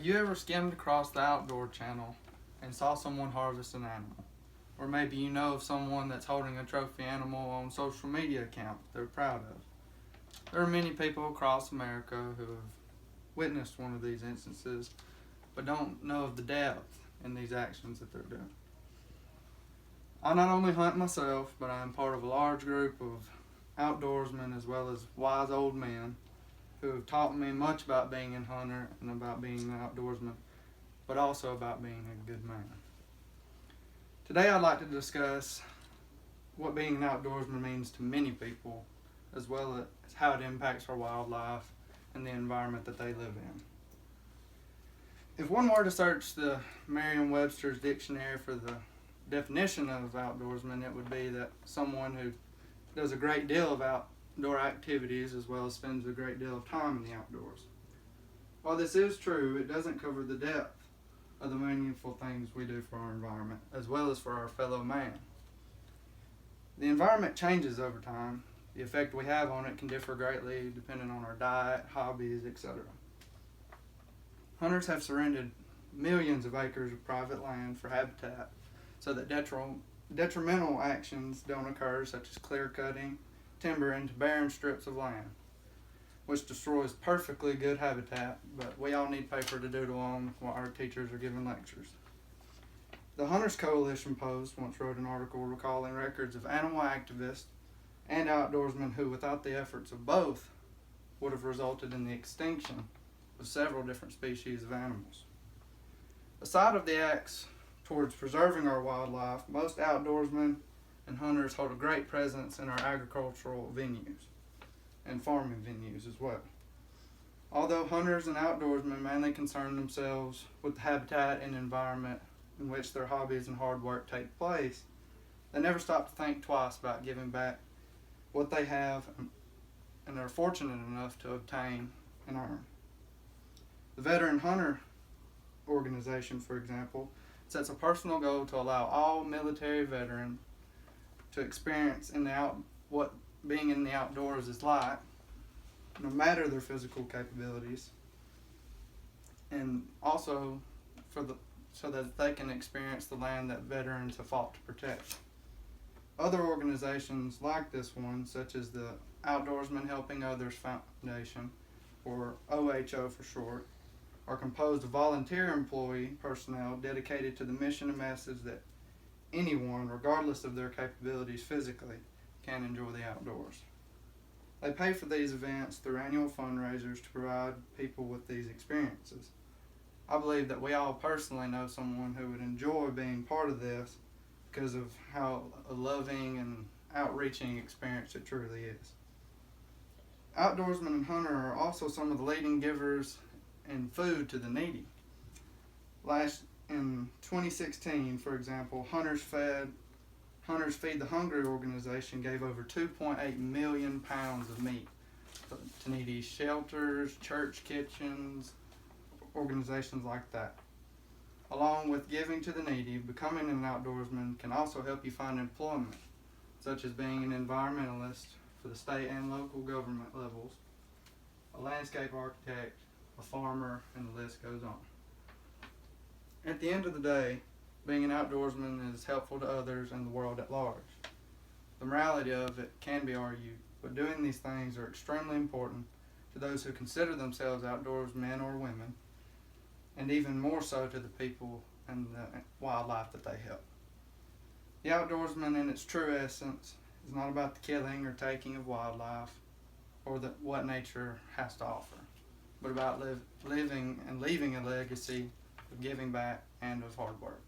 Have you ever skimmed across the Outdoor Channel and saw someone harvest an animal? Or maybe you know of someone that's holding a trophy animal on social media account they're proud of. There are many people across America who have witnessed one of these instances but don't know of the depth in these actions that they're doing. I not only hunt myself, but I am part of a large group of outdoorsmen as well as wise old men who have taught me much about being a hunter and about being an outdoorsman, but also about being a good man. Today I'd like to discuss what being an outdoorsman means to many people, as well as how it impacts our wildlife and the environment that they live in. If one were to search the Merriam-Webster's dictionary for the definition of outdoorsman, it would be that someone who does a great deal of outdoor activities as well as spends a great deal of time in the outdoors. While this is true, it doesn't cover the depth of the meaningful things we do for our environment as well as for our fellow man. The environment changes over time. The effect we have on it can differ greatly depending on our diet, hobbies, etc. Hunters have surrendered millions of acres of private land for habitat so that detrimental actions don't occur, such as clear cutting timber into barren strips of land, which destroys perfectly good habitat, but we all need paper to doodle on while our teachers are giving lectures. The Hunters Coalition Post once wrote an article recalling records of animal activists and outdoorsmen who, without the efforts of both, would have resulted in the extinction of several different species of animals. Aside of the acts towards preserving our wildlife, most outdoorsmen and hunters hold a great presence in our agricultural venues and farming venues as well. Although hunters and outdoorsmen mainly concern themselves with the habitat and environment in which their hobbies and hard work take place, they never stop to think twice about giving back what they have and are fortunate enough to obtain and earn. The Veteran Hunter Organization, for example, sets a personal goal to allow all military veterans to experience what being in the outdoors is like, no matter their physical capabilities, and also so that they can experience the land that veterans have fought to protect. Other organizations like this one, such as the Outdoorsmen Helping Others Foundation, or OHO for short, are composed of volunteer employee personnel dedicated to the mission and message that anyone, regardless of their capabilities physically, can enjoy the outdoors. They pay for these events through annual fundraisers to provide people with these experiences. I believe that we all personally know someone who would enjoy being part of this because of how a loving and outreaching experience it truly is. Outdoorsmen and hunters are also some of the leading givers in food to the needy. In 2016, for example, Hunters Feed the Hungry organization gave over 2.8 million pounds of meat to needy shelters, church kitchens, organizations like that. Along with giving to the needy, becoming an outdoorsman can also help you find employment, such as being an environmentalist for the state and local government levels, a landscape architect, a farmer, and the list goes on. At the end of the day, being an outdoorsman is helpful to others and the world at large. The morality of it can be argued, but doing these things are extremely important to those who consider themselves outdoors men or women, and even more so to the people and the wildlife that they help. The outdoorsman in its true essence is not about the killing or taking of wildlife or what nature has to offer, but about living and leaving a legacy of giving back and of hard work.